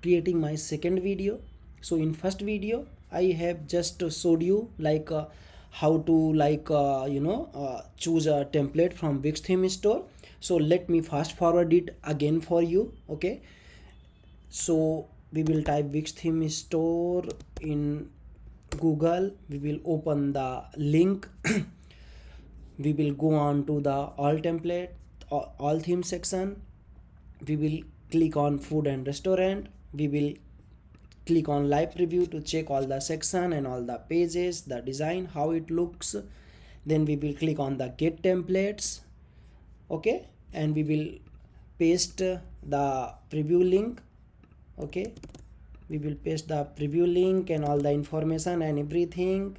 creating my second video. So in first video I have just showed you like how to like choose a template from Wixthemestore. So let me fast forward it again for you. Okay, so we will type Wixthemestore in Google. We will open the link. We will go on to the all template, all theme section. We will click on food and restaurant. We will click on live preview to check all the section and all the pages, the design, how it looks. Then we will click on the get templates. Okay, and we will paste the preview link. Okay, we will paste the preview link and all the information and everything.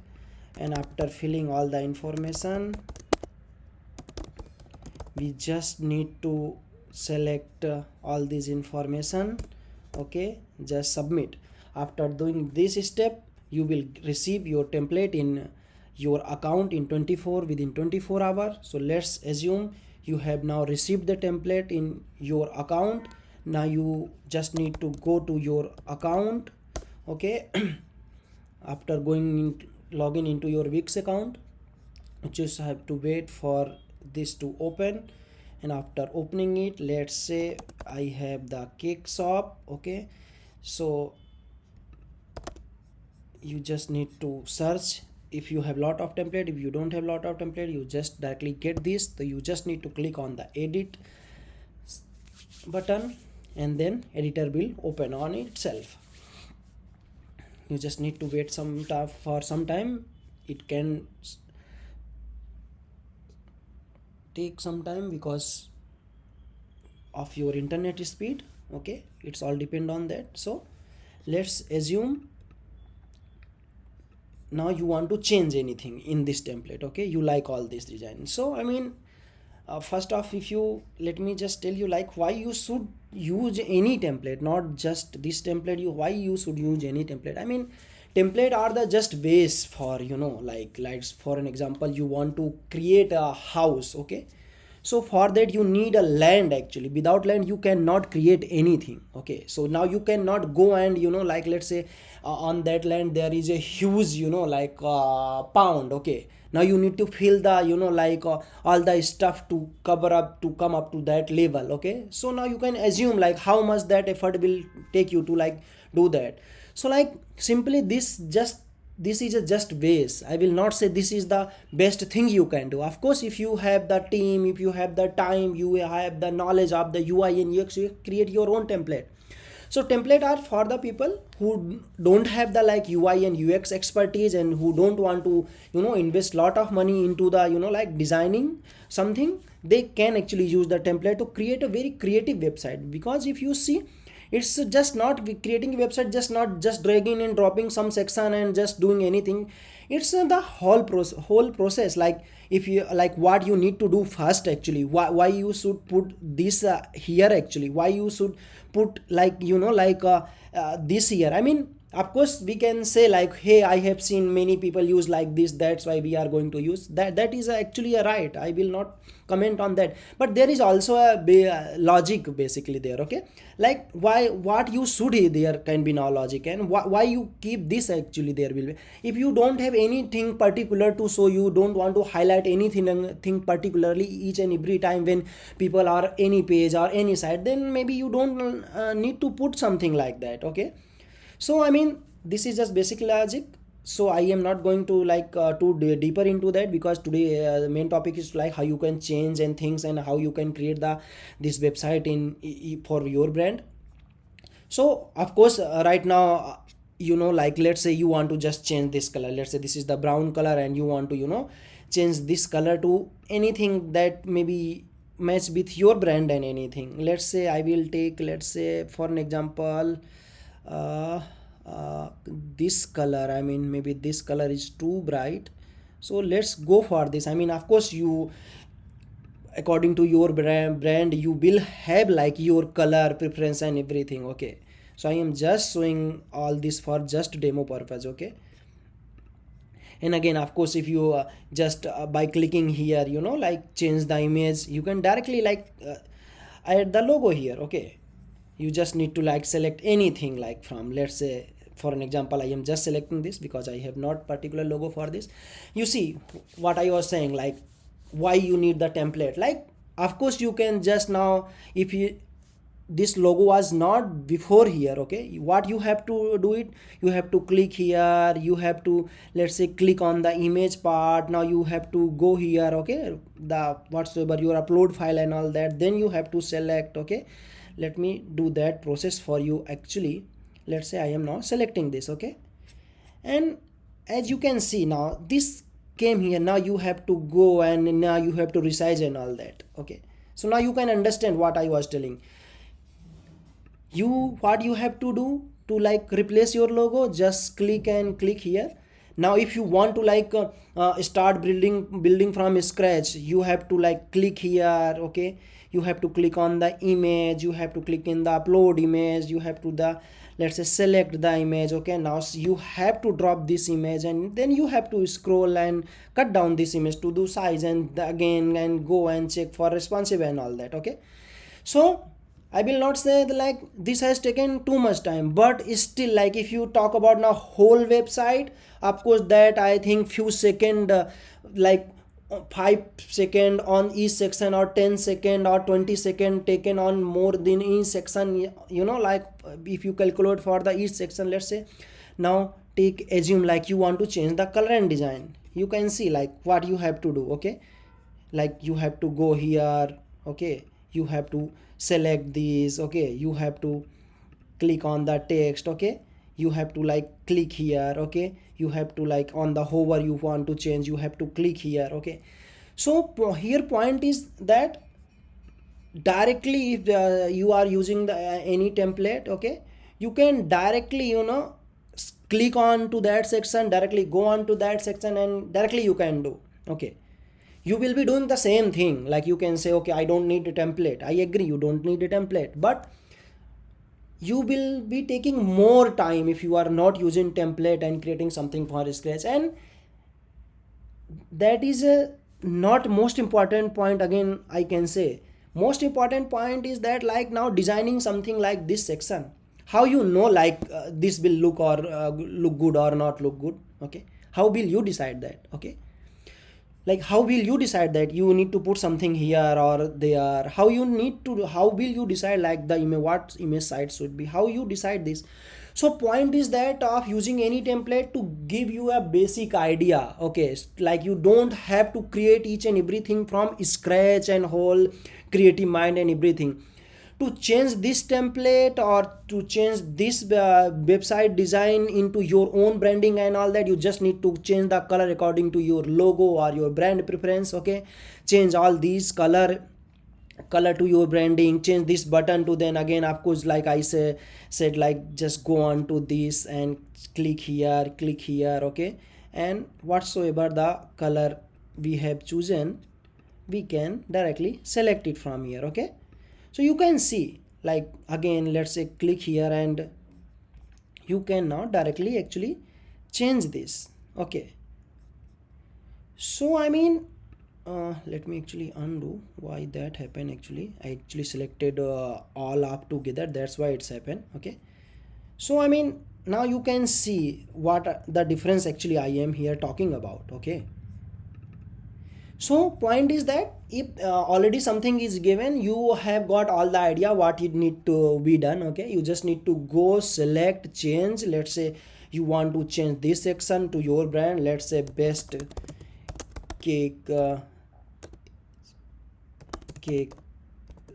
And after filling all the information, we just need to select all this information. Okay, just submit. After doing this step, you will receive your template in your account in within 24 hours. So let's assume you have now received the template in your account. Now you just need to go to your account. Okay, after logging into your Wix account, you just have to wait for this to open. And after opening it, let's say I have the cake shop. Okay, so you just need to search. If you have lot of template, if you don't have lot of template, you just directly get this. So you just need to click on the edit button and then editor will open on itself. You just need to wait for some time. It can take some time because of your internet speed. Okay, it's all depend on that. So let's assume now you want to change anything in this template. Okay, you like all this design. So I mean, first off, if you let me just tell you like why you should use any template, not just this template. Why you should use any template. I mean, template are the just ways for like for an example, you want to create a house. Okay, so for that you need a land. Actually, without land you cannot create anything. Okay, so now you cannot go and like let's say on that land there is a huge pound. Okay, now you need to fill the all the stuff to cover up to come up to that level. Okay, so now you can assume like how much that effort will take you to like do that. So like simply this is a just base. I will not say this is the best thing you can do. Of course, if you have the team, if you have the time, you have the knowledge of the UI and UX, you create your own template. So template are for the people who don't have the like UI and UX expertise and who don't want to invest lot of money into the like designing something. They can actually use the template to create a very creative website. Because if you see, it's just not creating a website, just not just dragging and dropping some section and just doing anything. It's the whole process. Like if you like what you need to do first. Actually, why you should put this here. Actually, why you should put like this here. I mean, of course we can say like, hey, I have seen many people use like this, that's why we are going to use that. That is actually a right. I will not comment on that, but there is also a logic basically there. Okay, like why what you should there can be no logic, and why you keep this actually there will be. If you don't have anything particular to show, you don't want to highlight anything particularly each and every time when people are any page or any site, then maybe you don't need to put something like that. Okay, so I mean, this is just basic logic. So I am not going to like deeper into that, because today the main topic is like how you can change and things and how you can create this website for your brand. So of course right now like let's say you want to just change this color. Let's say this is the brown color and you want to change this color to anything that maybe match with your brand and anything. Let's say I will take, let's say for an example, this color. I mean, maybe this color is too bright, so let's go for this. I mean, of course you, according to your brand you will have like your color preference and everything. Okay, so I am just showing all this for just demo purpose. Okay, and again, of course, if you just by clicking here like change the image, you can directly like add the logo here. Okay, you just need to like select anything, like from, let's say for an example, I am just selecting this because I have not particular logo for this. You see what I was saying, like why you need the template. Like of course you can just now, if you, this logo was not before here, okay, what you have to do it, you have to click here, you have to, let's say, click on the image part. Now you have to go here, okay, the whatsoever your upload file and all that, then you have to select. Okay, let me do that process for you actually. Let's say I am now selecting this, okay, and as you can see now this came here. Now you have to go and now you have to resize and all that. Okay, so now you can understand what I was telling you. What you have to do to like replace your logo, just click and click here. Now if you want to like start building from scratch, you have to like click here. Okay, you have to click on the image, you have to click in the upload image, you have to the, let's say, select the image. Okay, now you have to drop this image and then you have to scroll and cut down this image to do size, and again and go and check for responsive and all that. Okay, so I will not say that like this has taken too much time, but still, like if you talk about now whole website, of course that I think few second, like 5 second on each section, or 10 second or 20 second taken on more than each section. You know, like if you calculate for the each section, let's say now take assume like you want to change the color and design. You can see like what you have to do. Okay, like you have to go here. Okay, you have to select these. Okay, you have to click on the text. Okay, you have to like click here. Okay, you have to like on the hover you want to change, you have to click here. Okay, so here point is that directly if you are using the any template, okay, you can directly, you know, click on to that section, directly go on to that section and directly you can do. Okay, you will be doing the same thing. Like you can say, okay, I don't need a template. I agree, you don't need a template, but you will be taking more time if you are not using template and creating something for scratch. And that is a not most important point. Again, I can say most important point is that like now designing something like this section, how you know like this will look or look good or not look good. Okay, how will you decide that? Okay, like how will you decide that you need to put something here or there? How you need to, how will you decide like the image, what image size should be, how you decide this? So point is that of using any template to give you a basic idea. Okay, like you don't have to create each and everything from scratch and whole creative mind and everything. To change this template or to change this website design into your own branding and all that, you just need to change the color according to your logo or your brand preference. Okay, change all these color to your branding, change this button to, then again of course like I said like just go on to this and click here, click here. Okay, and whatsoever the color we have chosen, we can directly select it from here. Okay, so you can see like again let's say click here and you can now directly actually change this. Okay, so I mean let me actually undo why that happened. Actually I actually selected all up together, that's why it's happened. Okay, so I mean now you can see what the difference actually I am here talking about. Okay, so point is that if already something is given, you have got all the idea what it need to be done. Okay, you just need to go select change. Let's say you want to change this section to your brand, let's say best cake cake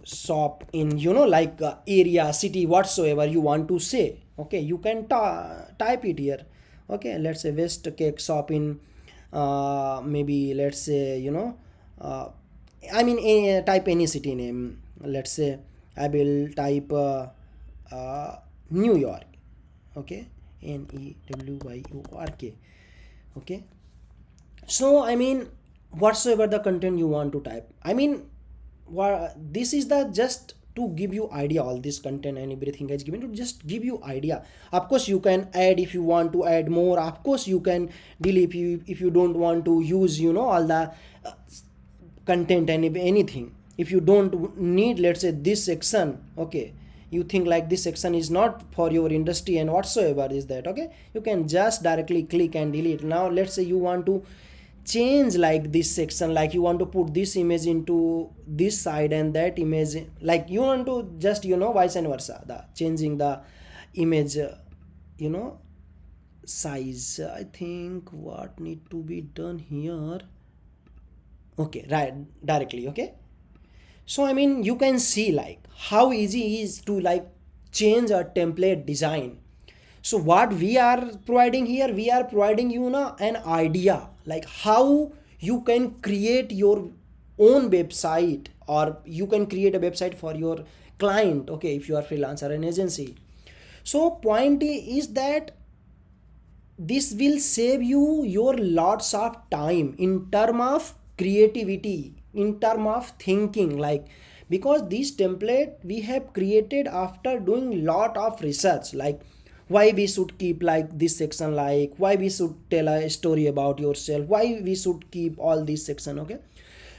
shop in, you know, like area, city, whatsoever you want to say. Okay, you can type it here. Okay, let's say best cake shop in maybe let's say, you know, I mean type any city name. Let's say I will type New York. Okay, NEWYORK. Okay, so I mean whatsoever the content you want to type, I mean this is the just to give you idea. All this content and everything is given to just give you idea. Of course you can add if you want to add more. Of course you can delete if you don't want to use, you know, all the content and anything. If you don't need, let's say this section, okay, you think like this section is not for your industry and whatsoever is that, okay, you can just directly click and delete. Now let's say you want to change like this section, like you want to put this image into this side and that image, like you want to just vice and versa, the changing the image you know size. I think what need to be done here, okay, right, directly, okay. So I mean you can see like how easy is to like change a template design. So what we are providing here, we are providing an idea like how you can create your own website, or you can create a website for your client, okay, if you are freelancer and agency. So point is that this will save you your lots of time in term of creativity, in term of thinking, like because this template we have created after doing lot of research, like why we should keep like this section, like why we should tell a story about yourself, why we should keep all this section, okay.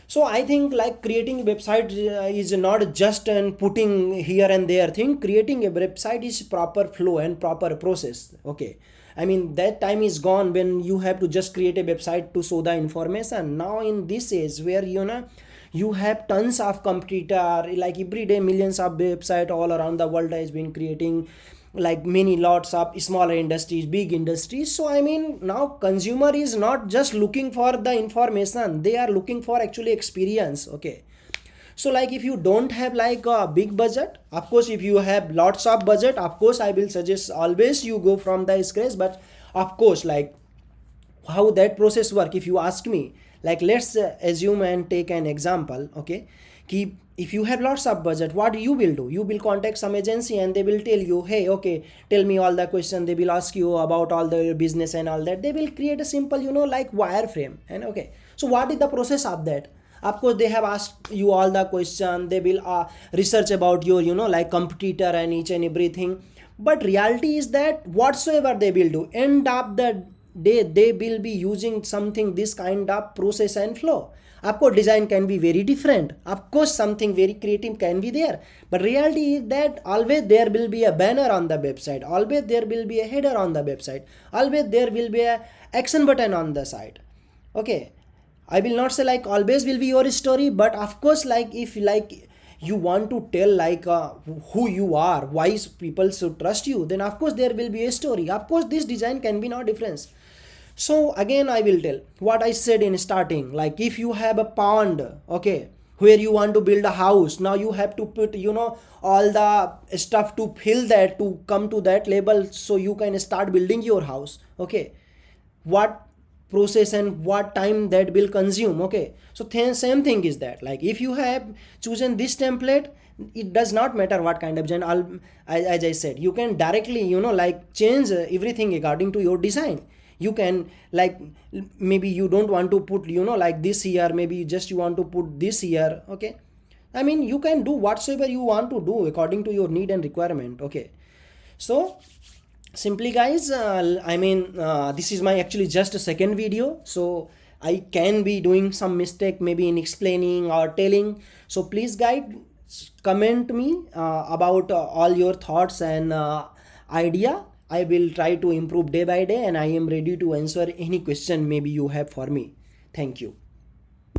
So I think like creating a website is not just and putting here and there thing. Creating a website is proper flow and proper process, okay. I mean that time is gone when you have to just create a website to show the information. Now in this age where you have tons of competitor, like every day millions of website all around the world has been creating, like many lots of smaller industries, big industries. So I mean now consumer is not just looking for the information, they are looking for actually experience, okay. So like if you don't have like a big budget, of course if you have lots of budget, of course I will suggest always you go from the scratch. But of course like how that process work, if you ask me, like let's assume and take an example, okay. Keep, if you have lots of budget, what you will do, you will contact some agency and they will tell you, hey, okay, tell me all the question, they will ask you about all the business and all that, they will create a simple like wireframe, and okay, so what is the process of that? Of course they have asked you all the question, they will research about your like competitor and each and everything. But reality is that whatsoever they will do, end of the day they will be using something this kind of process and flow. Of course design can be very different, of course something very creative can be there, but reality is that always there will be a banner on the website, always there will be a header on the website, always there will be a action button on the site, okay. I will not say like always will be your story, but of course like if like you want to tell like who you are, why people should trust you, then of course there will be a story. Of course this design can be no difference. So again I will tell what I said in starting, like if you have a pond, okay, where you want to build a house, now you have to put all the stuff to fill that to come to that level so you can start building your house, okay. What process and what time that will consume, okay. So same thing is that, like if you have chosen this template, it does not matter what kind of design, as I said, you can directly like change everything according to your design. You can like maybe you don't want to put like this here, maybe just you want to put this here, okay. I mean you can do whatsoever you want to do according to your need and requirement, okay. So simply guys, I mean this is my actually just a second video, so I can be doing some mistake maybe in explaining or telling. So please guide, comment me about all your thoughts and idea. I will try to improve day by day, and I am ready to answer any question maybe you have for me. Thank you.